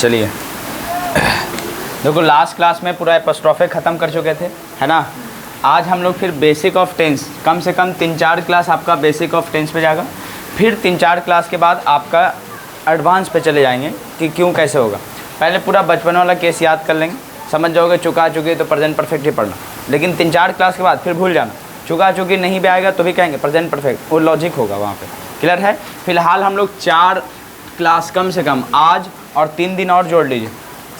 चलिए देखो, last class में पूरा एपोस्ट्रोफे ख़त्म कर चुके थे, है ना। आज हम लोग फिर बेसिक ऑफ टेंस, कम से कम 3-4 क्लास आपका बेसिक ऑफ टेंस पे जाएगा। फिर 3-4 क्लास के बाद आपका एडवांस पे चले जाएंगे कि क्यों कैसे होगा। पहले पूरा बचपन वाला केस याद कर लेंगे, समझ जाओगे। चुका चुकी तो प्रेजेंट परफेक्ट ही पढ़ना, लेकिन 3-4 क्लास के बाद फिर भूल जाना। चुका चुकी नहीं भी आएगा तो भी कहेंगे प्रेजेंट परफेक्ट, वो लॉजिक होगा वहाँ पे। क्लियर है। फिलहाल हम लोग 4 क्लास कम से कम आज और 3 दिन और जोड़ लीजिए,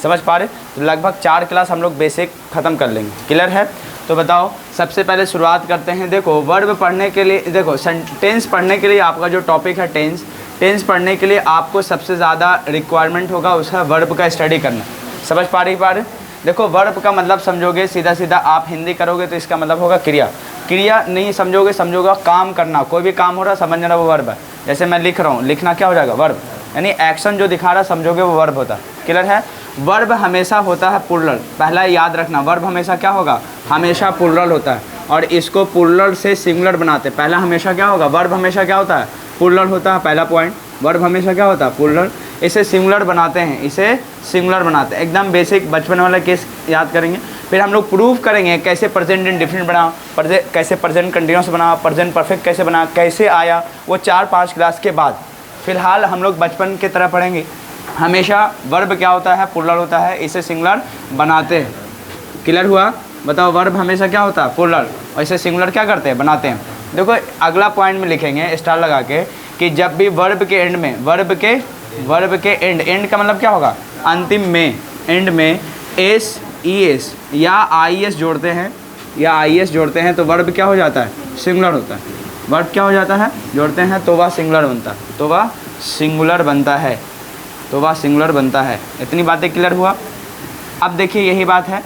समझ पा रहे। तो लगभग 4 क्लास हम लोग बेसिक ख़त्म कर लेंगे। क्लियर है। तो बताओ, सबसे पहले शुरुआत करते हैं। देखो, वर्ब पढ़ने के लिए, देखो टेंस पढ़ने के लिए आपका जो टॉपिक है टेंस पढ़ने के लिए आपको सबसे ज़्यादा रिक्वायरमेंट होगा उसका वर्ब का स्टडी करना। समझ पा रहे। देखो, वर्ब का मतलब समझोगे, सीधा सीधा आप हिंदी करोगे तो इसका मतलब होगा क्रिया। क्रिया नहीं समझोगे काम करना, कोई भी काम हो रहा समझना वो वर्ब है। जैसे मैं लिख रहा हूँ, लिखना क्या हो जाएगा, वर्ब। यानी एक्शन जो दिखा रहा समझोगे वो वर्ब होता है। क्लियर है। वर्ब हमेशा होता है प्लूरल। पहला याद रखना, वर्ब हमेशा क्या होगा, हमेशा प्लूरल होता है। और इसको प्लूरल से सिंगुलर बनाते। पहला हमेशा क्या होगा, वर्ब हमेशा क्या होता है, प्लूरल होता है। पहला पॉइंट, वर्ब हमेशा क्या होता है, प्लूरल। इसे सिंगुलर बनाते हैं, इसे सिंगुलर बनाते हैं। एकदम बेसिक बचपन वाला केस याद करेंगे। फिर हम लोग प्रूव करेंगे कैसे प्रेजेंट इंडेफिनिट बनाओ, कैसे प्रेजेंट कंटिन्यूस बनाओ, प्रेजेंट परफेक्ट कैसे बना, कैसे आया, वो 4-5 क्लास के बाद। फिलहाल हम लोग बचपन की तरह पढ़ेंगे। हमेशा वर्ब क्या होता है, प्लूरल होता है, इसे सिंगुलर बनाते हैं। क्लियर हुआ। बताओ, वर्ब हमेशा क्या होता है, प्लूरल, और इसे सिंगुलर क्या करते हैं, बनाते हैं। देखो, अगला पॉइंट में लिखेंगे स्टार लगा के कि जब भी वर्ब के एंड में, वर्ब के एंड का मतलब क्या होगा, अंतिम में, एंड में एस ई एस या आई एस जोड़ते हैं तो वर्ब क्या हो जाता है, सिंगुलर होता है। वर्ब क्या हो जाता है, जोड़ते हैं तो वह सिंगुलर बनता है, तो वह सिंगुलर बनता है। इतनी बातें क्लियर हुआ। अब देखिए, यही बात है।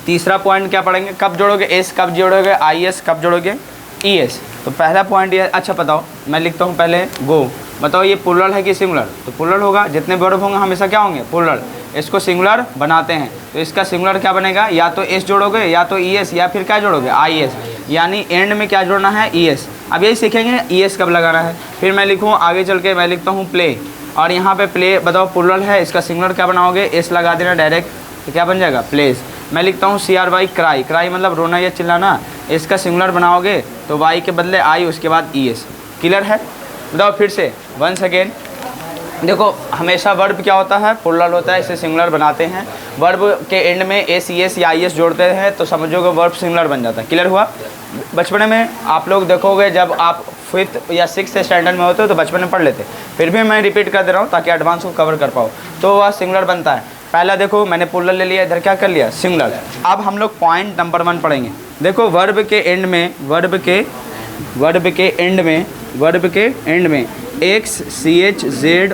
तीसरा पॉइंट क्या पढ़ेंगे, कब जोड़ोगे एस, कब जोड़ोगे आई एस, कब जोड़ोगे ई एस। तो पहला पॉइंट ये, अच्छा बताओ, मैं लिखता हूँ पहले गो। बताओ, ये प्लूरल है कि सिंगुलर, तो प्लूरल होगा। जितने वर्ब होंगे हमेशा क्या होंगे, प्लूरल। इसको सिंगुलर बनाते हैं तो इसका सिंगुलर क्या बनेगा, या तो एस जोड़ोगे या तो ई एस, या फिर क्या जोड़ोगे, आई एस। यानी एंड में क्या जोड़ना है, ई एस। अब यही सीखेंगे ई एस कब लगाना है। फिर मैं लिखूँ आगे चल के, मैं लिखता हूँ प्ले, और यहाँ पे प्ले बताओ प्लूरल है, इसका सिंगुलर क्या बनाओगे, एस लगा देना डायरेक्ट, तो क्या बन जाएगा, प्लेस। मैं लिखता हूँ CRY, क्राई, क्राई मतलब रोना या चिल्लाना, इसका सिंगुलर बनाओगे तो वाई के बदले आई, उसके बाद ई एस। क्लियर है। बताओ फिर से वंस अगेन। देखो, हमेशा वर्ब क्या होता है, प्लूरल होता है, इसे सिंगुलर बनाते हैं। वर्ब के एंड में एस ई एस या आई एस जोड़ते हैं तो समझोगे वर्ब सिंगुलर बन जाता है। क्लियर हुआ। बचपन में आप लोग देखोगे, जब आप 5th या 6th स्टैंडर्ड में होते हो तो बचपन में पढ़ लेते, फिर भी मैं रिपीट कर दे रहा हूँ ताकि एडवांस को कवर कर पाओ। तो वह सिंगुलर बनता है। पहला देखो, मैंने प्लूरल ले लिया, इधर क्या कर लिया, सिंगुलर। अब हम लोग पॉइंट नंबर 1 पढ़ेंगे। देखो, वर्ब के एंड में x C H Z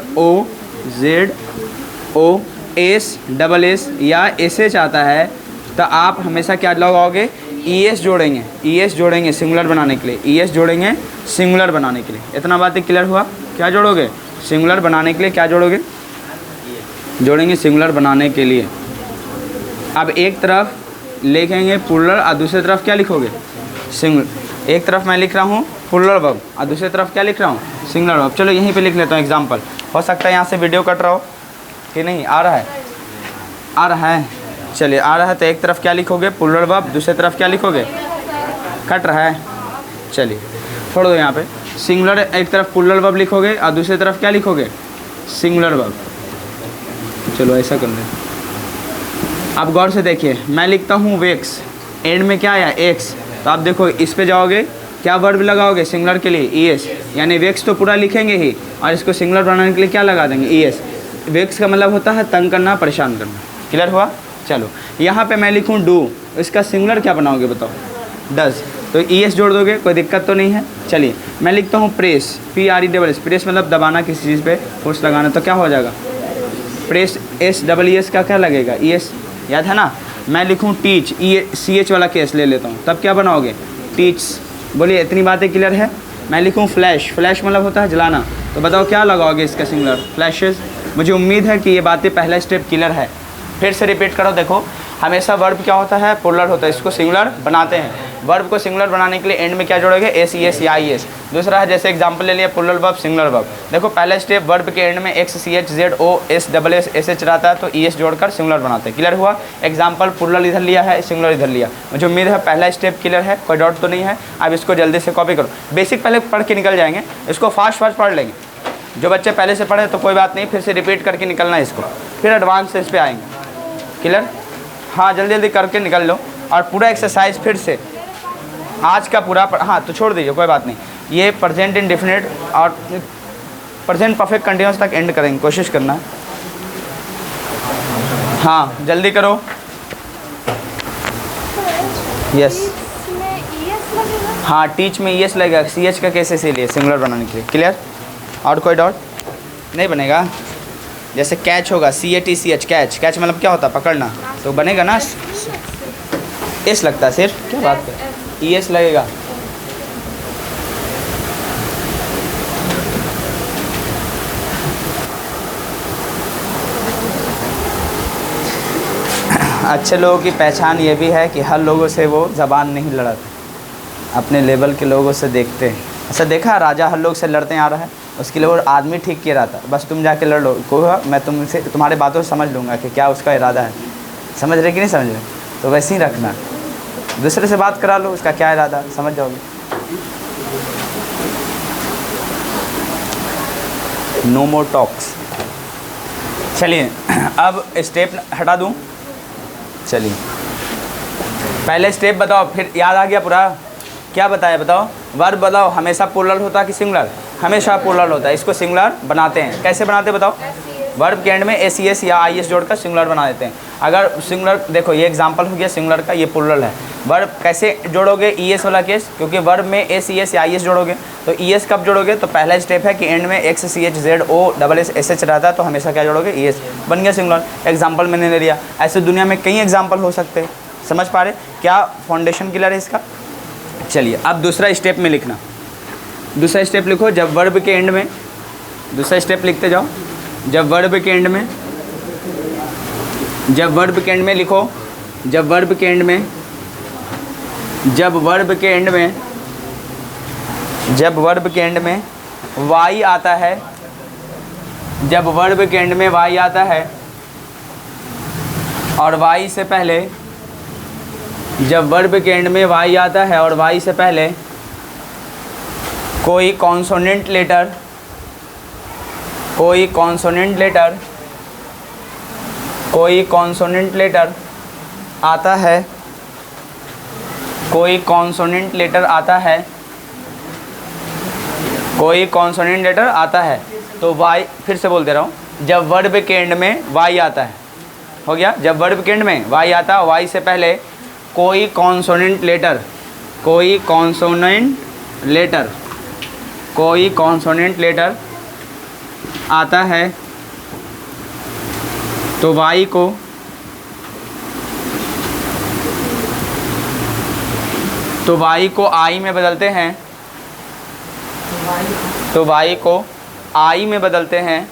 O S double s या एस एच आता है तो आप हमेशा क्या लगाओगे, ई एस जोड़ेंगे सिंगुलर बनाने के लिए, ई एस जोड़ेंगे सिंगुलर बनाने के लिए। इतना बात क्लियर हुआ। क्या जोड़ोगे, सिंगुलर बनाने के लिए क्या जोड़ेंगे सिंगुलर बनाने के लिए। अब एक तरफ लिखेंगे प्लूरल और दूसरी तरफ क्या लिखोगे, सिंगुलर। एक तरफ मैं लिख रहा हूँ प्लूरल वर्ब और दूसरी तरफ क्या लिख रहा हूँ, सिंगुलर वर्ब। चलो यहीं पे लिख लेता हूँ एग्जांपल। हो सकता है यहाँ से वीडियो कट रहा हो कि नहीं, आ रहा है। चलिए, आ रहा है तो एक तरफ क्या लिखोगे, प्लूरल वर्ब, दूसरी तरफ क्या लिखोगे, कट रहा है। चलिए छोड़ दो यहाँ पे, सिंगुलर एक तरफ प्लूरल वर्ब लिखोगे और दूसरी तरफ क्या लिखोगे, सिंगुलर वर्ब। चलो ऐसा कर लें। अब गौर से देखिए, मैं लिखता हूँ वेक्स, एंड में क्या आया, एक्स, तो आप देखो इस पे जाओगे, क्या वर्ब लगाओगे सिंगुलर के लिए, ई एस। यानी वेक्स तो पूरा लिखेंगे ही और इसको सिंगुलर बनाने के लिए क्या लगा देंगे, ई एस। वेक्स का मतलब होता है तंग करना, परेशान करना। क्लियर हुआ। चलो, यहाँ पे मैं लिखूँ डू, इसका सिंगुलर क्या बनाओगे बताओ, डज, तो ई एस जोड़ दोगे, कोई दिक्कत तो नहीं है। चलिए, मैं लिखता हूँ प्रेस, PRESS, प्रेस मतलब दबाना किसी चीज़ पे, फोर्स लगाना, तो क्या हो जाएगा, प्रेस, SES का क्या लगेगा, ई एस, याद है ना। मैं लिखूँ टीच, CH वाला केस ले लेता हूँ, तब क्या बनाओगे, टीच। बोलिए, इतनी बातें क्लियर है। मैं लिखूँ फ्लैश, फ्लैश मतलब होता है जलाना, तो बताओ क्या लगाओगे इसका सिंगुलर, फ्लैशेस। मुझे उम्मीद है कि ये बातें पहला स्टेप क्लियर है। फिर से रिपीट करो। देखो, हमेशा वर्ब क्या होता है, प्लूरल होता है, इसको सिंगुलर बनाते हैं। वर्ब को सिंगुलर बनाने के लिए एंड में क्या जोड़ोगे, एस, ई एस या आई एस। दूसरा है जैसे एग्जांपल ले लिया प्लूरल वर्ब, सिंगुलर वर्ब। देखो पहला स्टेप वर्ब के एंड में एक्स, सी एच, जेड, ओ, S, double S, S H रहता है तो ई एस जोड़कर सिंगुलर बनाते हैं। क्लियर हुआ। एग्जाम्पल प्लूरल इधर लिया है, सिंगुलर इधर लिया। मुझे उम्मीद है पहला स्टेप क्लियर है, कोई डाउट तो नहीं है। अब इसको जल्दी से कॉपी करो। बेसिक पहले पढ़ के निकल जाएंगे, इसको फास्ट पढ़ लेंगे। जो बच्चे पहले से पढ़े तो कोई बात नहीं, फिर से रिपीट करके निकलना है इसको, फिर एडवांस इस पे आएंगे। क्लियर। हाँ जल्दी करके निकल लो। और पूरा एक्सरसाइज फिर से आज का पूरा हाँ तो छोड़ दीजिए, कोई बात नहीं। ये प्रेजेंट इंडेफिनिट और प्रेजेंट परफेक्ट कंटिन्यूअस तक एंड करेंगे, कोशिश करना। हाँ जल्दी करो। यस हाँ, टीच में ES लगेगा, CH का कैसे इसीलिए सिंगुलर बनाने के लिए। क्लियर। और कोई डाउट नहीं बनेगा। जैसे कैच होगा CATCH, कैच, कैच मतलब क्या होता है, पकड़ना, तो बनेगा ना एस लगता है सिर्फ, क्या बात है, ES लगेगा। अच्छे लोगों की पहचान ये भी है कि हर लोगों से वो ज़बान नहीं लड़ते, अपने लेवल के लोगों से देखते हैं। ऐसा देखा राजा हर लोग से लड़ते आ रहा है, उसके लिए वो आदमी ठीक किया रहता है, बस तुम जाके लड़ लो, कोई मैं तुमसे तुम्हारे बातों से समझ लूँगा कि क्या उसका इरादा है। समझ रहे कि नहीं समझ रहे, तो वैसे ही रखना। दूसरे से बात करा लो, उसका क्या इरादा समझ जाओगे। नो मोर टॉक्स। चलिए अब स्टेप हटा दूँ। चलिए पहले स्टेप बताओ, फिर याद आ गया पूरा, क्या बताया बताओ। वर्ब बताओ हमेशा प्लूरल होता है कि सिंगुलर, हमेशा प्लूरल होता है। इसको सिंगुलर बनाते हैं, कैसे बनाते हैं बताओ। वर्ब के एंड में SES या IS जोड़कर सिंगुलर बना देते हैं। अगर सिंगुलर देखो, ये एग्जांपल हो गया सिंगुलर का, ये प्लूरल है। वर्ब कैसे जोड़ोगे, ES वाला केस, क्योंकि वर्ब में SES या IS जोड़ोगे तो ES कब जोड़ोगे, तो पहला स्टेप है कि एंड में X, CH, Z, O, double S, SH रहता है तो हमेशा क्या जोड़ोगे, ES, बन गया सिंगुलर। एग्जाम्पल मैंने ले लिया। ऐसे दुनिया में कई एग्जाम्पल हो सकते हैं, समझ पा रहे क्या फाउंडेशन क्लियर है इसका। चलिए अब दूसरा स्टेप में लिखना। दूसरा स्टेप लिखो, जब वर्ब के एंड में, दूसरा स्टेप लिखते जाओ। जब वर्ब के एंड में, जब वर्ब के एंड में लिखो, जब वर्ब के एंड में, जब वर्ब के एंड में, जब वर्ब के एंड में वाई आता है, जब वर्ब के एंड में वाई आता है और वाई से पहले, जब वर्ब के एंड में वाई आता है और वाई से पहले कोई कॉन्सोनेंट लेटर, कोई कॉन्सोनेंट लेटर, कोई कॉन्सोनेंट लेटर आता है, कोई कॉन्सोनेंट लेटर आता है, कोई कॉन्सोनेंट लेटर आता है तो वाई, फिर से बोल दे रहा हूँ, जब वर्ब के एंड में वाई आता है, हो गया। जब वर्ब के एंड में वाई आता है, वाई से पहले कोई कॉन्सोनेंट लेटर, कोई कॉन्सोनेंट लेटर, कोई कॉन्सोनेंट लेटर आता है तो वाई को, तो वाई को आई में बदलते हैं, तो वाई को आई में बदलते हैं,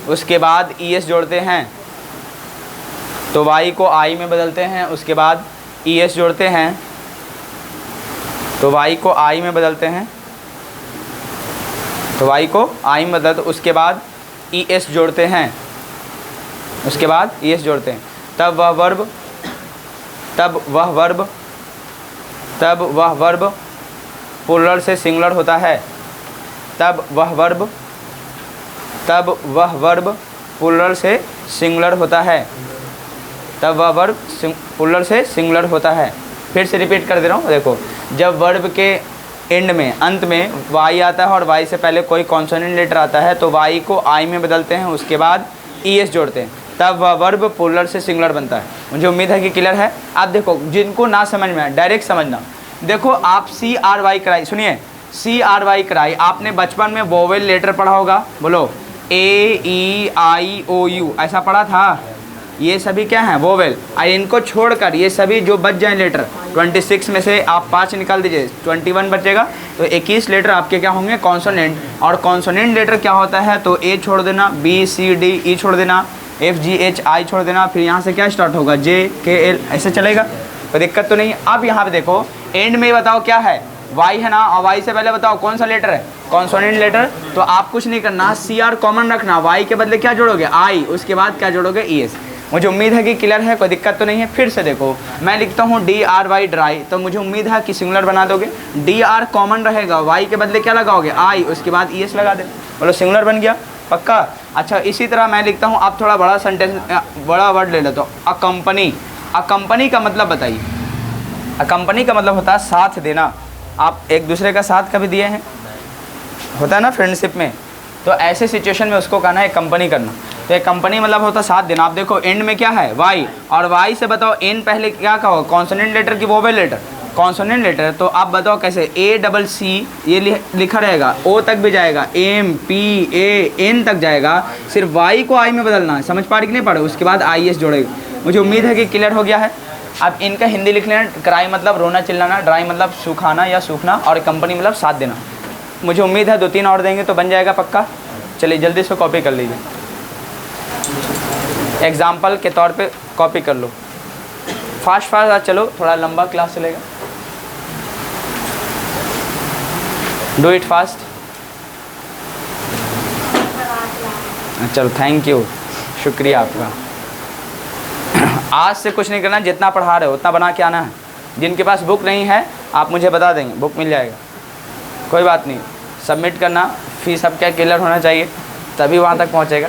उसके बाद ES जोड़ते हैं। तो वाई को आई में बदलते हैं, उसके बाद ES जोड़ते हैं। तो वाई को आई में बदलते हैं, तो वाई को आई में बदलते, उसके बाद ES जोड़ते हैं, उसके बाद ES जोड़ते हैं। तब वह वर्ब, तब वह वर्ब, तब वह वर्ब प्लूरल से सिंगुलर होता है। तब वह वर्ब, तब वह वर्ब प्लूरल से सिंगुलर होता है। तब वह वर्ब प्लूरल से सिंगुलर होता है। फिर से रिपीट कर दे रहा हूँ, देखो। जब वर्ब के एंड में, अंत में वाई आता है और वाई से पहले कोई कॉन्सोनेंट लेटर आता है तो वाई को आई में बदलते हैं, उसके बाद ES जोड़ते हैं, तब वह वर्ब प्लूरल से सिंगुलर बनता है। मुझे उम्मीद है कि क्लियर है। आप देखो, जिनको ना समझ में आए डायरेक्ट समझना। देखो आप CRY कराई, सुनिए, CRY कराई आपने बचपन में वोवेल लेटर पढ़ा होगा, बोलो AEIOU, ऐसा पढ़ा था। ये सभी क्या हैं, वोवेल। और इनको छोड़कर ये सभी जो बच जाए लेटर, 26 में से आप 5 निकाल दीजिए, 21 बचेगा, तो 21 लेटर आपके क्या होंगे, कॉन्सोनेंट। और कॉन्सोनेंट लेटर क्या होता है, तो A छोड़ देना, B C D E छोड़ देना, F G H I छोड़ देना, फिर यहाँ से क्या स्टार्ट होगा, J K L, ऐसे चलेगा, कोई दिक्कत तो नहीं। अब यहाँ पे देखो, एंड में बताओ क्या है, वाई है ना, और वाई से पहले बताओ कौन सा लेटर है, कॉन्सोनेंट लेटर। तो आप कुछ नहीं करना, सी आर कॉमन रखना, वाई के बदले क्या जोड़ोगे, आई, उसके बाद क्या जोड़ोगे, ई एस। मुझे उम्मीद है कि क्लियर है, कोई दिक्कत तो नहीं है। फिर से देखो, मैं लिखता हूँ डी आर वाई ड्राई, तो मुझे उम्मीद है कि सिंगुलर बना दोगे। डी आर कॉमन रहेगा, वाई के बदले क्या लगाओगे, आई, उसके बाद ई एस लगा दे, बोलो सिंगुलर बन गया, पक्का। अच्छा इसी तरह मैं लिखता हूँ, आप थोड़ा बड़ा सेंटेंस, बड़ा वर्ड ले लेता हूँ, अकम्पनी। अकम्पनी का मतलब बताइए, अकम्पनी का मतलब होता है साथ देना। आप एक दूसरे का साथ कभी दिए हैं, होता है ना फ्रेंडशिप में, तो ऐसे सिचुएशन में उसको कहना है कंपनी करना। तो एक कंपनी मतलब होता है साथ देना। आप देखो एंड में क्या है, वाई, और वाई से बताओ एन पहले क्या कहो, कॉन्सोनेंट लेटर की वोवेल लेटर, कॉन्सोनेंट लेटर। तो आप बताओ कैसे, ए डबल सी ये लिखा रहेगा, ओ तक भी जाएगा, एम पी ए एन तक जाएगा, सिर्फ वाई को आई में बदलना है, समझ पा रही कि नहीं पढ़े, उसके बाद आई एस जोड़ेगा। मुझे उम्मीद है कि क्लियर हो गया है। अब इनका हिंदी लिख लेना, क्राई मतलब रोना चिल्लाना, ड्राई मतलब सुखाना या सूखना, और कंपनी मतलब साथ देना। मुझे उम्मीद है 2-3 और देंगे तो बन जाएगा पक्का। चलिए जल्दी से कॉपी कर लीजिए, एग्जाम्पल के तौर पे कॉपी कर लो, फास्ट फास्ट चलो, थोड़ा लंबा क्लास चलेगा, डू इट फास्ट। चलो थैंक यू, शुक्रिया आपका। आज से कुछ नहीं करना, जितना पढ़ा रहे हो उतना बना के आना है। जिनके पास बुक नहीं है आप मुझे बता देंगे, बुक मिल जाएगा, कोई बात नहीं, सबमिट करना। फीस सब क्या क्लियर होना चाहिए, तभी वहाँ तक पहुँचेगा।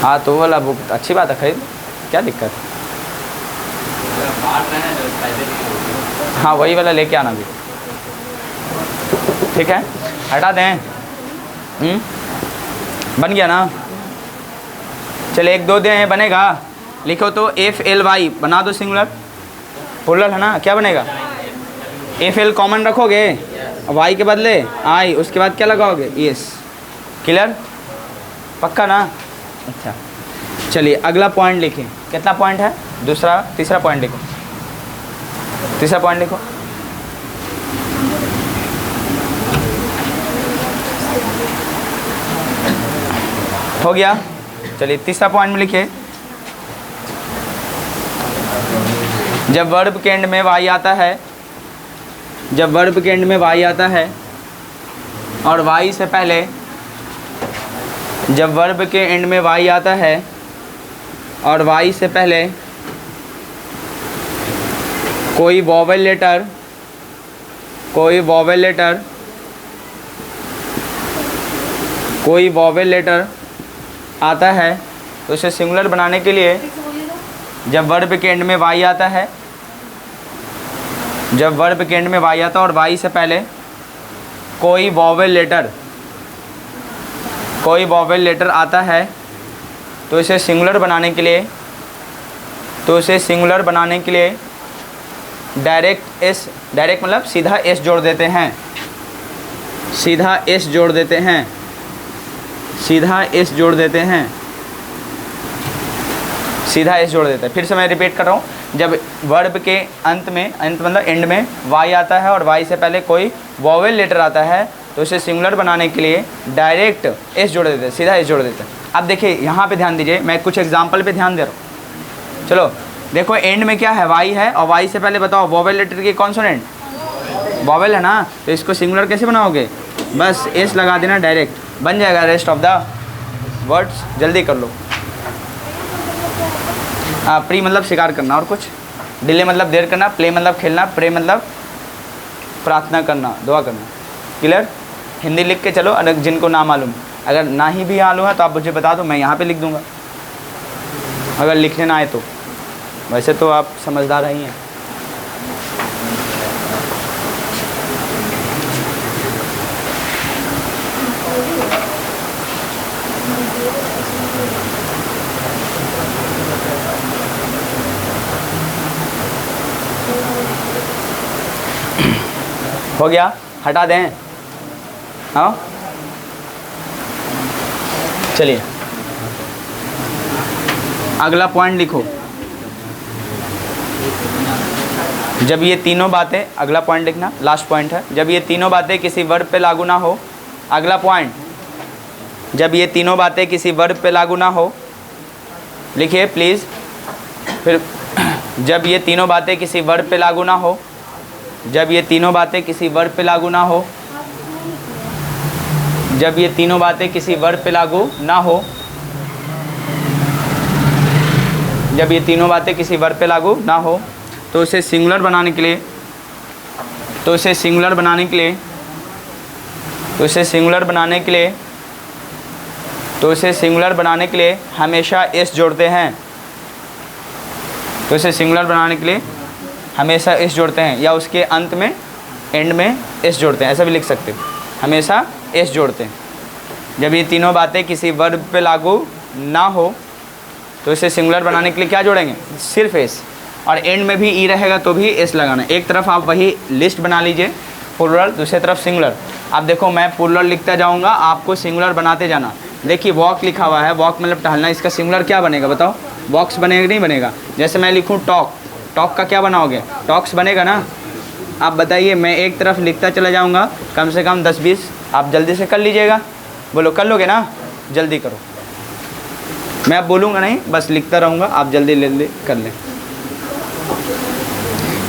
हाँ तो वो वाला बुक अच्छी बात है, खरीद, क्या दिक्कत है। हाँ वही वाला लेके आना भी, ठीक है, हटा दें। बन गया ना, चले 1-2 दिन बनेगा, लिखो तो एफ एल वाई बना दो, सिंगुलर प्लूरल है ना, क्या बनेगा, एफ एल कॉमन रखोगे, वाई के बदले आई, उसके बाद क्या लगाओगे, यस, क्लियर, पक्का ना। अच्छा चलिए अगला पॉइंट लिखें, कितना पॉइंट है, तीसरा पॉइंट लिखो, तीसरा पॉइंट लिखो। हो गया, चलिए तीसरा पॉइंट में लिखिए, जब वर्ब के एंड में वाई आता है, जब वर्ब के एंड में वाई आता है और वाई से पहले, जब वर्ब के एंड में वाई आता है और वाई से पहले कोई वॉवेल लेटर, कोई वॉवेल लेटर, कोई वॉवेल लेटर आता है, तो इसे सिंगुलर बनाने के लिए, जब वर्ब के एंड में वाई आता है, जब वर्ब के एंड में वाई आता है और वाई से पहले कोई वॉवेल लेटर, कोई वॉवेल लेटर आता है, तो इसे सिंगुलर बनाने के लिए, तो इसे सिंगुलर बनाने के लिए डायरेक्ट एस, डायरेक्ट मतलब सीधा एस जोड़ देते हैं, सीधा एस जोड़ देते हैं, सीधा एस जोड़ देते हैं, सीधा एस जोड़ देते हैं। फिर से मैं रिपीट कर रहा हूँ, जब वर्ब के अंत में, अंत मतलब एंड में वाई आता है और वाई से पहले कोई वॉवेल लेटर आता है, तो इसे सिंगुलर बनाने के लिए डायरेक्ट एस जोड़ देते हैं, सीधा एस जोड़ देते हैं। अब देखिए यहाँ पे ध्यान दीजिए, मैं कुछ एग्जाम्पल पे ध्यान दे रहा हूँ। चलो देखो एंड में क्या है, वाई है, और वाई से पहले बताओ वॉवेल लेटर की कॉन्सोनेंट, वॉवेल है ना, तो इसको सिंगुलर कैसे बनाओगे, बस एस लगा देना, डायरेक्ट बन जाएगा रेस्ट ऑफ द वर्ड्स। जल्दी कर लो। प्री मतलब स्वीकार करना, और कुछ, डिले मतलब देर करना, प्ले मतलब खेलना, प्रे मतलब प्रार्थना करना, दुआ करना, क्लियर। हिंदी लिख के चलो, अगर जिनको ना मालूम, अगर ना ही भी मालूम है तो आप मुझे बता दो, मैं यहाँ पे लिख दूँगा, अगर लिखने ना आए तो। वैसे तो आप समझदार ही हैं। हो गया, हटा दें, हाँ चलिए अगला पॉइंट लिखो। जब ये तीनों बातें, अगला पॉइंट लिखना, लास्ट पॉइंट है, जब ये तीनों बातें किसी वर्ब पे लागू ना हो, अगला पॉइंट, जब ये तीनों बातें किसी वर्ब पे लागू ना हो, लिखिए प्लीज़। फिर जब ये तीनों बातें किसी वर्ब पे लागू ना हो, जब ये तीनों बातें किसी वर्ब पे लागू ना हो, जब ये तीनों बातें किसी वर्ब पे लागू ना हो, जब ये तीनों बातें किसी वर्ब पे लागू ना हो, तो उसे सिंगुलर बनाने के लिए, तो उसे सिंगुलर बनाने के लिए, तो उसे सिंगुलर बनाने के लिए, तो उसे सिंगुलर बनाने के लिए हमेशा एस जोड़ते हैं, तो इसे सिंगुलर बनाने के लिए हमेशा एस जोड़ते हैं, या उसके अंत में एंड में एस जोड़ते हैं, ऐसा भी लिख सकते हो, हमेशा एस जोड़ते हैं। जब ये तीनों बातें किसी वर्ब पे लागू ना हो तो इसे सिंगुलर बनाने के लिए क्या जोड़ेंगे, सिर्फ एस, और एंड में भी ई रहेगा तो भी एस लगाना। एक तरफ आप वही लिस्ट बना लीजिए प्लूरल, दूसरी तरफ सिंगुलर। अब देखो मैं प्लूरल लिखता जाऊँगा, आपको सिंगुलर बनाते जाना। देखिए वॉक लिखा हुआ है, वॉक मतलब टहलना, इसका सिंगुलर क्या बनेगा बताओ, वॉक्स बनेगा नहीं बनेगा। जैसे मैं लिखूँ टॉक, टॉक का क्या बनाओगे, टॉक्स बनेगा ना। आप बताइए, मैं एक तरफ लिखता चला जाऊँगा, कम से कम 10-20 आप जल्दी से कर लीजिएगा। बोलो कर लोगे ना, जल्दी करो। मैं अब बोलूँगा नहीं, बस लिखता रहूँगा, आप जल्दी जल्दी कर लें।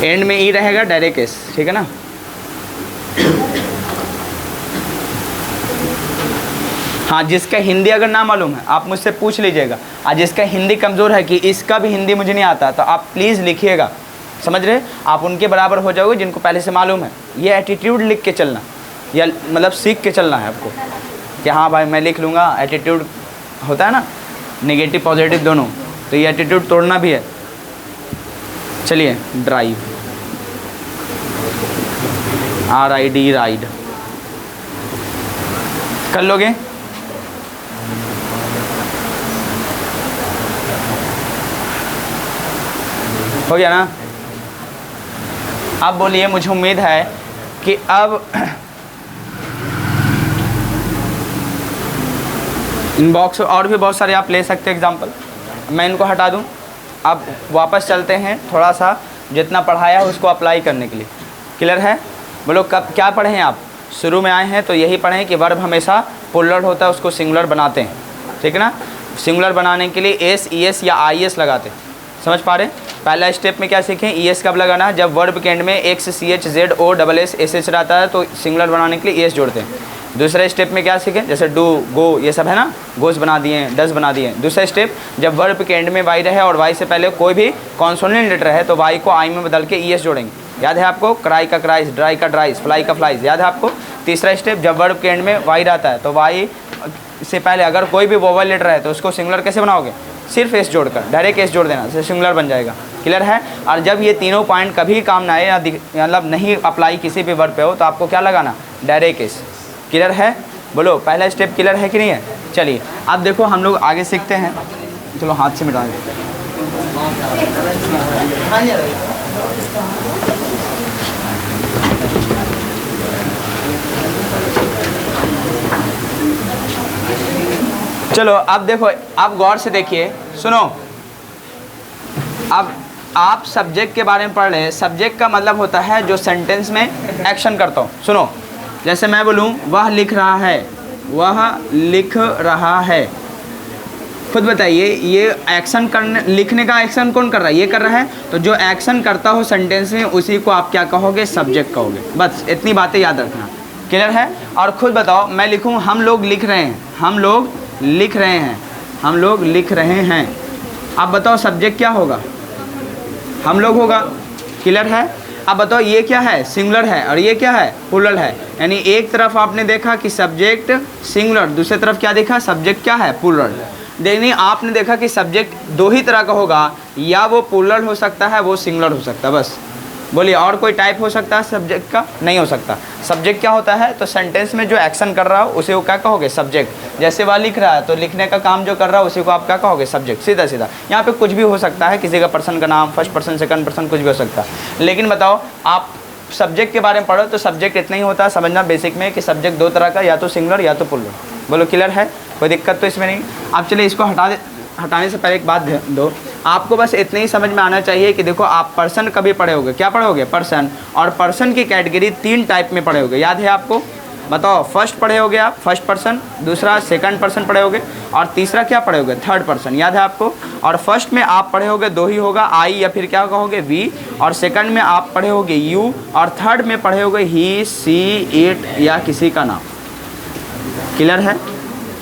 एंड में ई रहेगा, डायरेक्ट एस, ठीक है ना। हाँ, जिसका हिंदी अगर ना मालूम है आप मुझसे पूछ लीजिएगा, और जिसका हिंदी कमज़ोर है कि इसका भी हिंदी मुझे नहीं आता, तो आप प्लीज़ लिखिएगा, समझ रहे, आप उनके बराबर हो जाओगे जिनको पहले से मालूम है। ये एटीट्यूड लिख के चलना, या मतलब सीख के चलना है आपको कि हाँ भाई मैं लिख लूँगा। एटीट्यूड होता है ना, नेगेटिव पॉजिटिव दोनों, तो ये एटीट्यूड तोड़ना भी है। चलिए, ड्राइव, RID, राइड, कर लोगे। हो गया ना। अब बोलिए, मुझे उम्मीद है कि अब इनबॉक्स और भी बहुत सारे आप ले सकते हैं एग्जाम्पल, मैं इनको हटा दूं। अब वापस चलते हैं, थोड़ा सा जितना पढ़ाया है उसको अप्लाई करने के लिए। क्लियर है? बोलो कब क्या पढ़े हैं आप, शुरू में आए हैं तो यही पढ़ें कि वर्ब हमेशा प्लूरल होता है, उसको सिंगुलर बनाते हैं, ठीक है ना। सिंगुलर बनाने के लिए एस, ES या IS लगाते हैं, समझ पा रहे हैं। पहला स्टेप में क्या सीखें, ES कब लगाना है, जब वर्ब के एंड में X, CH, Z, O, SS, SH रहता है तो सिंगुलर बनाने के लिए ES जोड़ते हैं। दूसरा स्टेप में क्या सीखें, जैसे डू, गो, ये सब है ना, गोस बना दिए, डस बना दिए। दूसरा स्टेप, जब वर्ब के एंड में वाई रहे और वाई से पहले कोई भी कॉन्सोनेंट लेटर है तो वाई को आई में बदल के ES जोड़ेंगे। याद है आपको, क्राई का क्राइस, ड्राई का ड्राइस, फ्लाई का फ्लाइज, याद है आपको। तीसरा स्टेप, जब वर्ब के एंड में वाई रहता है तो वाई से पहले अगर कोई भी वोवल लेटर है तो उसको सिंगुलर कैसे बनाओगे, सिर्फ एस जोड़कर, डायरेक्ट एस जोड़ देना, इससे सिंगुलर बन जाएगा। क्लियर है। और जब ये तीनों पॉइंट कभी काम ना आए या मतलब नहीं अप्लाई किसी भी वर्ब पे हो तो आपको क्या लगाना, डायरेक्ट एस। क्लियर है? बोलो पहला स्टेप क्लियर है कि नहीं है। चलिए अब देखो हम लोग आगे सीखते हैं। चलो हाथ से मिटा दें। चलो अब देखो, आप गौर से देखिए, सुनो। अब आप सब्जेक्ट के बारे में पढ़ रहे हैं। सब्जेक्ट का मतलब होता है जो सेंटेंस में एक्शन करता हूँ। सुनो, जैसे मैं बोलूँ वह लिख रहा है, वह लिख रहा है। खुद बताइए, ये एक्शन करने, लिखने का एक्शन कौन कर रहा है, ये कर रहा है। तो जो एक्शन करता हो सेंटेंस में उसी को आप क्या कहोगे, सब्जेक्ट कहोगे। बस इतनी बातें याद रखना। क्लियर है। और खुद बताओ, मैं लिखूँ हम लोग लिख रहे हैं, हम लोग लिख रहे हैं, हम लोग लिख रहे हैं। अब बताओ सब्जेक्ट क्या होगा, हम लोग होगा। क्लियर है। अब बताओ ये क्या है, सिंगुलर है, और ये क्या है, प्लूरल है। यानी एक तरफ आपने देखा कि सब्जेक्ट सिंगुलर, दूसरी तरफ क्या देखा, सब्जेक्ट क्या है, प्लूरल। देखिए आपने देखा कि सब्जेक्ट दो ही तरह का होगा, या वो प्लूरल हो सकता है, वो सिंगुलर हो सकता है। बस बोलिए, और कोई टाइप हो सकता है सब्जेक्ट का, नहीं हो सकता। सब्जेक्ट क्या होता है, तो सेंटेंस में जो एक्शन कर रहा हो उसे वो क्या कहोगे, सब्जेक्ट। जैसे वह लिख रहा है तो लिखने का काम जो कर रहा है उसी को आप क्या कहोगे, सब्जेक्ट। सीधा सीधा। यहाँ पे कुछ भी हो सकता है, किसी का पर्सन का नाम, फर्स्ट पर्सन, सेकंड पर्सन, कुछ भी हो सकता है। लेकिन बताओ, आप सब्जेक्ट के बारे में पढ़ो तो सब्जेक्ट इतना ही होता है समझना बेसिक में कि सब्जेक्ट दो तरह का, या तो सिंगुलर या तो प्लूरल। बोलो क्लियर है, कोई दिक्कत तो इसमें नहीं। अब चलिए इसको हटाने से पहले एक बात दो, आपको बस इतने ही समझ में आना चाहिए कि देखो आप पर्सन कभी पढ़े होगे, क्या पढ़े होगे, पर्सन। और पर्सन की कैटेगरी 3 टाइप में पढ़े होगे, याद है आपको। बताओ, फर्स्ट पढ़े होगे आप फर्स्ट पर्सन, दूसरा सेकंड पर्सन पढ़े होगे, और तीसरा क्या पढ़े होगे, थर्ड पर्सन, याद है आपको। और फर्स्ट में आप पढ़े होगे दो ही होगा, आई या फिर क्या कहोगे, वी, और सेकंड में आप पढ़े होगे यू, और थर्ड में पढ़े होगे ही, सी, इट या किसी का नाम। क्लियर है,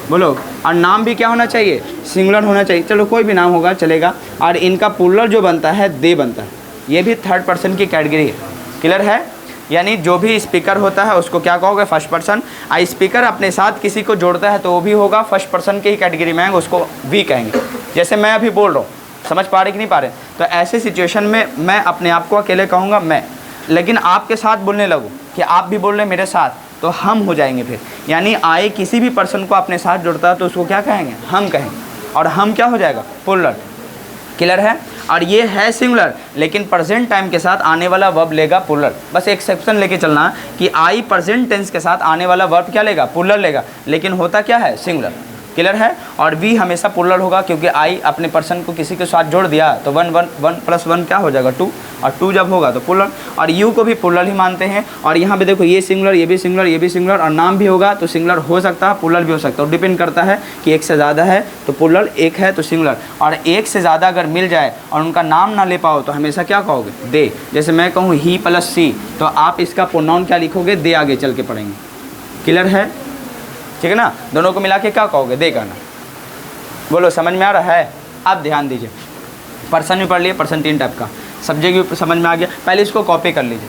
बोलो। और नाम भी क्या होना चाहिए, सिंगुलर होना चाहिए। चलो कोई भी नाम होगा चलेगा। और इनका प्लूरल जो बनता है दे बनता है, ये भी थर्ड पर्सन की कैटेगरी है। क्लियर है, यानी जो भी स्पीकर होता है उसको क्या कहोगे, फर्स्ट पर्सन। और स्पीकर अपने साथ किसी को जोड़ता है तो वो भी होगा फर्स्ट पर्सन की ही कैटेगरी में आएंगे, उसको वी कहेंगे। जैसे मैं अभी बोल रहा हूँ, समझ पा रहे कि नहीं पा रहे, तो ऐसे सिचुएशन में मैं अपने आप को अकेले कहूँगा मैं, लेकिन आपके साथ बोलने लगूँ कि आप भी बोल रहे मेरे साथ, तो हम हो जाएंगे फिर। यानी आए किसी भी पर्सन को अपने साथ जोड़ता है तो उसको क्या कहेंगे, हम कहेंगे, और हम क्या हो जाएगा, प्लूरल। क्लियर है। और ये है सिंगुलर, लेकिन प्रेजेंट टाइम के साथ आने वाला वर्ब लेगा प्लूरल। बस एक्सेप्शन लेके चलना कि आई प्रेजेंट टेंस के साथ आने वाला वर्ब क्या लेगा, प्लूरल लेगा, लेकिन होता क्या है, सिंगुलर। क्लियर है। और वी हमेशा प्लूरल होगा, क्योंकि आई अपने पर्सन को किसी के साथ जोड़ दिया तो वन प्लस वन क्या हो जाएगा, टू, और टू जब होगा तो प्लूरल। और यू को भी प्लूरल ही मानते हैं। और यहाँ पे देखो ये सिंगुलर, ये भी सिंगुलर, ये भी सिंगुलर, और नाम भी होगा तो सिंगुलर हो सकता है, प्लूरल भी हो सकता है, डिपेंड करता है कि एक से ज़्यादा है तो प्लूरल, एक है तो सिंगुलर। और एक से ज़्यादा अगर मिल जाए और उनका नाम ना ले पाओ तो हमेशा क्या कहोगे, दे। जैसे मैं कहूँ ही प्लस सी, तो आप इसका प्रोनाउन क्या लिखोगे, दे, आगे चल के पढ़ेंगे। क्लियर है, ठीक है ना। दोनों को मिला के क्या कहोगे, दे कहना। बोलो, समझ में आ रहा है। अब ध्यान दीजिए, पर्सन भी पढ़ लिए, पर्सन 3 टाइप का, सब्जेक्ट भी समझ में आ गया। पहले इसको कॉपी कर लीजिए,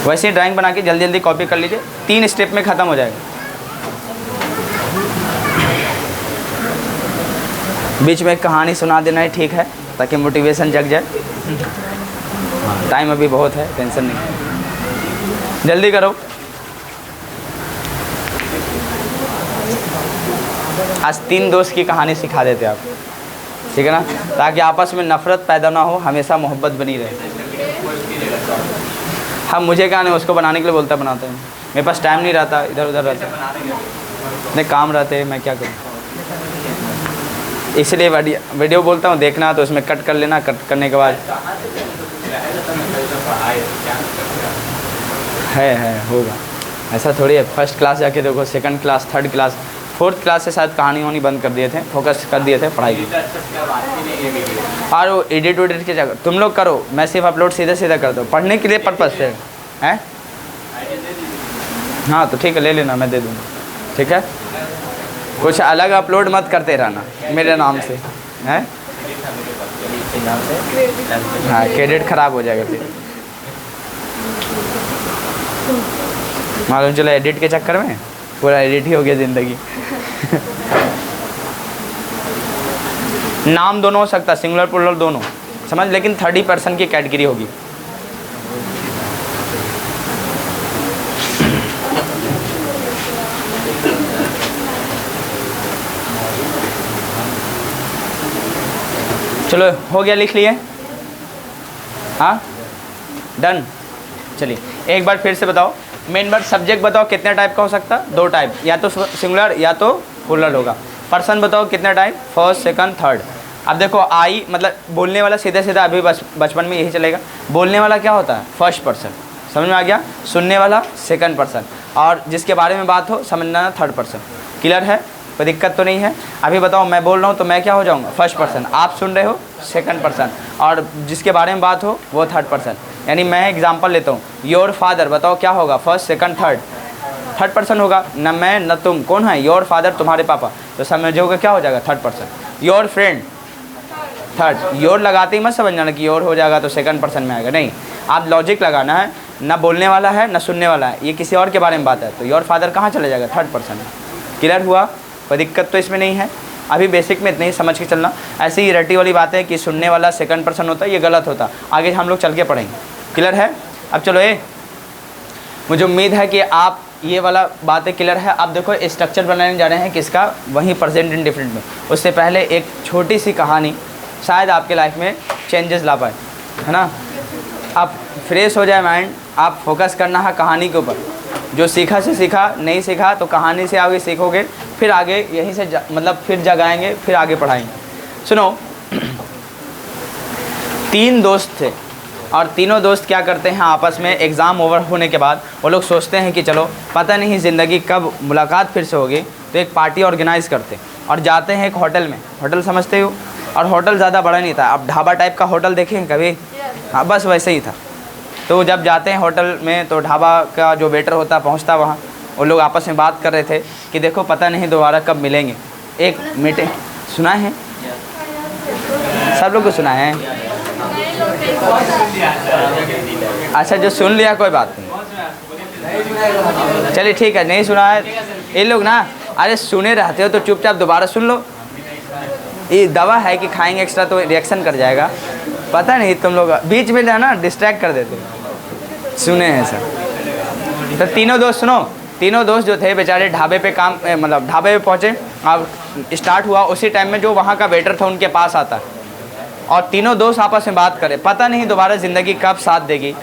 वैसे ही ड्राइंग बना के जल्दी जल्दी कॉपी कर लीजिए, 3 स्टेप में ख़त्म हो जाएगा। बीच में एक कहानी सुना देना है, ठीक है, ताकि मोटिवेशन जग जाए। टाइम अभी बहुत है, टेंशन नहीं, जल्दी करो। आज 3 दोस्त की कहानी सिखा देते आप, ठीक है ना, ताकि आपस में नफरत पैदा ना हो, हमेशा मोहब्बत बनी रहे। हम मुझे क्या नहीं, उसको बनाने के लिए बोलता बनाते हैं, मेरे पास टाइम नहीं रहता, इधर उधर रहता, इतने काम रहते हैं, मैं क्या करूँ। इसलिए वीडियो बोलता हूँ देखना, तो उसमें कट कर लेना, कट करने के बाद है होगा। ऐसा थोड़ी है, फर्स्ट क्लास जाके देखो, second class, third class, fourth class से शायद कहानी होनी बंद कर दिए थे, फोकस कर दिए थे पढ़ाई की। और वो एडिट वेडिट की जगह तुम लोग करो, मैं सिर्फ अपलोड सीधा सीधा कर दो, पढ़ने के लिए पर्पज़ से है। हाँ तो ठीक है, ले लेना, मैं दे दूँगा, ठीक है। कुछ अलग अपलोड मत करते रहना मेरे नाम से, हैं। हाँ, क्रेडिट ख़राब हो जाएगा फिर, मालूम चलो एडिट के चक्कर में पूरा एडिट ही हो गया ज़िंदगी। नाम दोनों हो सकता, सिंगुलर प्लूरल दोनों, समझ, लेकिन थर्ड ही पर्सन की कैटेगरी होगी। चलो हो गया, लिख लिए, हाँ डन। चलिए एक बार फिर से बताओ, मेन वर्ड सब्जेक्ट बताओ कितने टाइप का हो सकता है, 2 टाइप, या तो सिंगुलर या तो प्लूरल होगा। पर्सन बताओ कितने टाइप, फर्स्ट, सेकंड, थर्ड। अब देखो आई मतलब बोलने वाला, सीधा सीधा अभी बचपन में यही चलेगा, बोलने वाला क्या होता है, फर्स्ट पर्सन, समझ में आ गया। सुनने वाला सेकंड पर्सन, और जिसके बारे में बात हो समझना थर्ड पर्सन। क्लियर है, कोई दिक्कत तो नहीं है। अभी बताओ, मैं बोल रहा हूँ तो मैं क्या हो जाऊँगा, फर्स्ट पर्सन, आप सुन रहे हो सेकंड पर्सन, और जिसके बारे में बात हो वो थर्ड पर्सन। यानी मैं एग्जांपल लेता हूँ, योर फादर, बताओ क्या होगा, फर्स्ट, सेकंड, थर्ड पर्सन होगा। न मैं न तुम, कौन है, योर फादर, तुम्हारे पापा, तो समझोगे क्या हो जाएगा, third person. Your friend, third, your लगाते ही मत समझ जाना कि योर हो जाएगा तो सेकंड पर्सन में आएगा, नहीं, आप लॉजिक लगाना है। न बोलने वाला है न सुनने वाला है, ये किसी और के बारे में बात है, तो योर फादर कहाँ चले जाएगा, थर्ड पर्सन। क्लियर हुआ, कोई दिक्कत तो इसमें नहीं है। अभी बेसिक में इतने ही समझ के चलना। ऐसे ही रटी वाली बात है कि सुनने वाला सेकंड पर्सन होता है, ये गलत होता, आगे हम लोग चल के पढ़ेंगे। क्लियर है। अब चलो मुझे उम्मीद है कि आप ये वाला बातें क्लियर है। अब देखो स्ट्रक्चर बनाने जा रहे हैं किसका, वहीं प्रेजेंट इंडिफरेंट में। उससे पहले एक छोटी सी कहानी शायद आपके लाइफ में चेंजेस ला पाए, है ना। आप फ्रेश हो जाए माइंड, आप फोकस करना है कहानी के ऊपर। जो सीखा से सीखा, नहीं सीखा तो कहानी से आगे सीखोगे, फिर आगे यहीं से मतलब फिर जगाएंगे, फिर आगे पढ़ाएंगे। सुनो, 3 दोस्त थे, और तीनों दोस्त क्या करते हैं आपस में, एग्ज़ाम ओवर होने के बाद वो लोग सोचते हैं कि चलो पता नहीं ज़िंदगी कब मुलाकात फिर से होगी, तो एक पार्टी ऑर्गेनाइज़ करते हैं और जाते हैं एक होटल में। होटल समझते हो, और होटल ज़्यादा बड़ा नहीं था, अब ढाबा टाइप का होटल देखे हैं कभी? हाँ, बस वैसे ही था। तो जब जाते हैं होटल में तो ढाबा का जो वेटर होता पहुंचता वहाँ, वो लोग आपस में बात कर रहे थे कि देखो पता नहीं दोबारा कब मिलेंगे। एक मीटिंग सुना है, सब लोग को सुना है? अच्छा, जो सुन लिया कोई बात नहीं, चलिए ठीक है। नहीं सुना है ये लोग ना, अरे सुने रहते हो तो चुपचाप दोबारा सुन लो। ये दवा है कि खाएंगे एक्स्ट्रा तो रिएक्शन कर जाएगा, पता नहीं तुम लोग बीच में ना डिस्ट्रैक्ट कर देते। सुने हैं सर। तो तीनों दोस्त सुनो, तीनों दोस्त जो थे बेचारे ढाबे पे काम मतलब ढाबे पे पहुँचे। अब स्टार्ट हुआ उसी टाइम में जो वहाँ का वेटर था उनके पास आता, और तीनों दोस्त आपस में बात करें, पता नहीं दोबारा ज़िंदगी कब साथ देगी,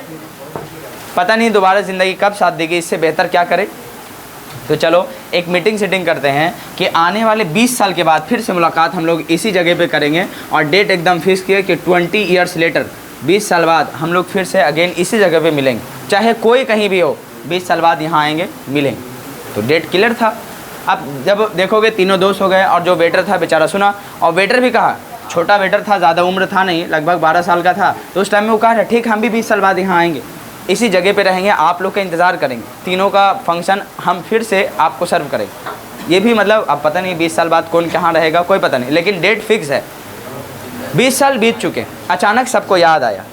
पता नहीं दोबारा ज़िंदगी कब साथ देगी, इससे बेहतर क्या करें। तो चलो एक मीटिंग सेटिंग करते हैं कि आने वाले 20 साल के बाद फिर से मुलाकात हम लोग इसी जगह पे करेंगे, और डेट एकदम फिक्स किए कि 20 ईयर्स लेटर, 20 साल बाद हम लोग फिर से अगेन इसी जगह पे मिलेंगे, चाहे कोई कहीं भी हो, 20 साल बाद यहाँ आएंगे मिलेंगे। तो डेट क्लियर था। अब जब देखोगे तीनों दोस्त हो गए, और जो वेटर था बेचारा सुना, और वेटर भी कहा, छोटा वेटर था, ज़्यादा उम्र था नहीं, लगभग 12 साल का था, तो उस टाइम में वो कहा ठीक हम भी 20 साल बाद यहाँ आएंगे, इसी जगह पे रहेंगे, आप लोग का इंतज़ार करेंगे, तीनों का फंक्शन हम फिर से आपको सर्व करेंगे। ये भी मतलब अब पता नहीं 20 साल बाद कौन कहाँ रहेगा कोई पता नहीं, लेकिन डेट फिक्स है। 20 साल बीत चुके, अचानक सबको याद आया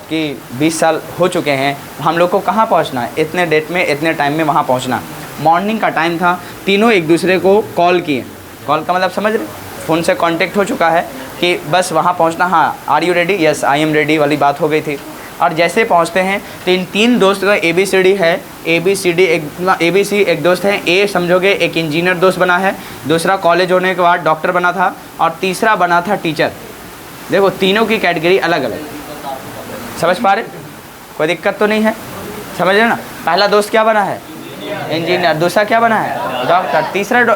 कि 20 साल हो चुके हैं, हम लोग को कहाँ पहुँचना है, इतने डेट में इतने टाइम में वहाँ पहुँचना। मॉर्निंग का टाइम था, तीनों एक दूसरे को कॉल किए। कॉल का मतलब समझ रहे, फ़ोन से कांटेक्ट हो चुका है कि बस वहाँ पहुँचना। हाँ, are you ready? Yes I am ready वाली बात हो गई थी। और जैसे पहुँचते हैं तो इन तीन दोस्त का ABCD है, ABCD ABC एक दोस्त है, ए समझोगे एक इंजीनियर दोस्त बना है, दूसरा कॉलेज होने के बाद डॉक्टर बना था, और तीसरा बना था टीचर। देखो तीनों की कैटेगरी अलग अलग, समझ पा रहे, कोई दिक्कत तो नहीं है, समझ रहे ना। पहला दोस्त क्या बना है? इंजीनियर, दूसरा क्या बना है? डॉक्टर, तीसरा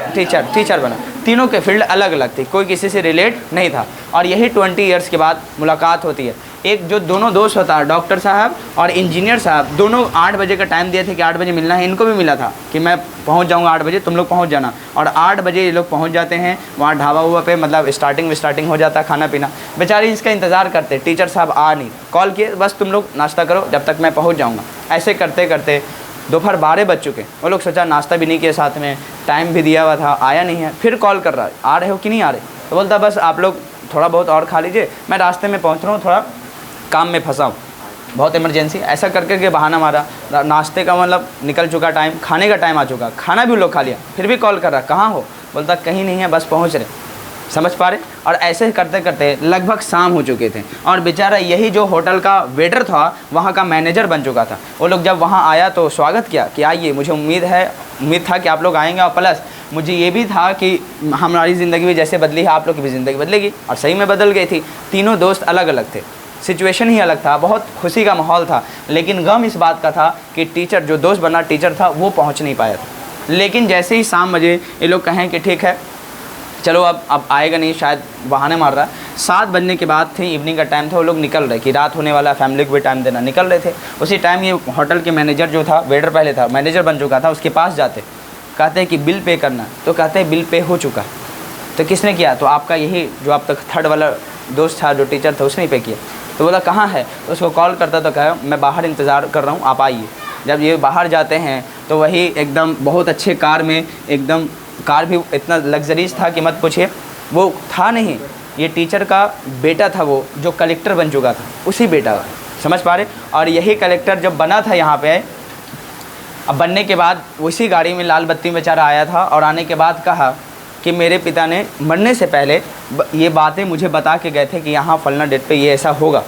टीचर बना। तीनों के फील्ड अलग अलग थी, कोई किसी से रिलेट नहीं था, और यही 20 ईयर्स के बाद मुलाकात होती है। एक जो दोनों दोस्त होता है, डॉक्टर साहब और इंजीनियर साहब, दोनों 8 बजे का टाइम दिए थे कि 8 बजे मिलना है। इनको भी मिला था कि मैं पहुंच जाऊंगा 8 बजे, तुम लोग पहुंच जाना, और 8 बजे ये लोग पहुंच जाते हैं वहाँ ढाबा हुआ पे, मतलब स्टार्टिंग हो जाता है खाना पीना। बेचारे इसका इंतज़ार करते, टीचर साहब आ नहीं, कॉल किए बस तुम लोग नाश्ता करो जब तक मैं पहुँच जाऊँगा। ऐसे करते करते दोपहर 12 बज चुके, वो लोग सोचा नाश्ता भी नहीं किया, साथ में टाइम भी दिया हुआ था, आया नहीं है। फिर कॉल कर रहा है, आ रहे हो कि नहीं आ रहे? तो बोलता बस आप लोग थोड़ा बहुत और खा लीजिए, मैं रास्ते में पहुंच रहा हूँ, थोड़ा काम में फंसा हूँ, बहुत इमरजेंसी। ऐसा करके के बहाना मारा। नाश्ते का मतलब निकल चुका टाइम, खाने का टाइम आ चुका, खाना भी लोग खा लिया, फिर भी कॉल कर रहा, कहाँ हो? बोलता कहीं नहीं है, बस पहुँच रहे। समझ पा रहे? और ऐसे करते करते लगभग शाम हो चुके थे, और बेचारा यही जो होटल का वेटर था वहाँ का मैनेजर बन चुका था। वो लोग जब वहाँ आया तो स्वागत किया कि आइए, मुझे उम्मीद था कि आप लोग आएंगे, और प्लस मुझे ये भी था कि हमारी ज़िंदगी भी जैसे बदली है आप लोग की भी ज़िंदगी बदलेगी। और सही में बदल गई थी। तीनों दोस्त अलग अलग थे, सिचुएशन ही अलग था, बहुत खुशी का माहौल था, लेकिन गम इस बात का था कि टीचर, जो दोस्त बना टीचर था, वो पहुँच नहीं पाया था। लेकिन जैसे ही शाम बजे ये लोग कहें कि ठीक है चलो अब आएगा नहीं, शायद बहाने मार रहा है। 7 बजने के बाद थे, इवनिंग का टाइम था, वो लोग निकल रहे कि रात होने वाला, फैमिली को भी टाइम देना, निकल रहे थे। उसी टाइम ये होटल के मैनेजर जो था, वेटर पहले था, मैनेजर बन चुका था, उसके पास जाते, कहते हैं कि बिल पे करना, तो कहते हैं बिल पे हो चुका है। तो किसने किया? तो आपका यही जो आप तक थर्ड वाला दोस्त था जो टीचर था, उसने पे किया। तो बोला कहाँ है? तो उसको कॉल करता तो कहा मैं बाहर इंतज़ार कर रहा हूँ, आप आइए। जब ये बाहर जाते हैं तो वही एकदम बहुत अच्छे कार में, एकदम कार भी इतना लग्जरीज था कि मत पूछिए। वो था नहीं, ये टीचर का बेटा था, वो जो कलेक्टर बन चुका था, उसी बेटा का, समझ पा रहे। और यही कलेक्टर जब बना था यहाँ पे, अब बनने के बाद उसी गाड़ी में लाल बत्ती में बेचारा आया था, और आने के बाद कहा कि मेरे पिता ने मरने से पहले ये बातें मुझे बता के गए थे कि यहाँ फलना डेट पे ये ऐसा होगा।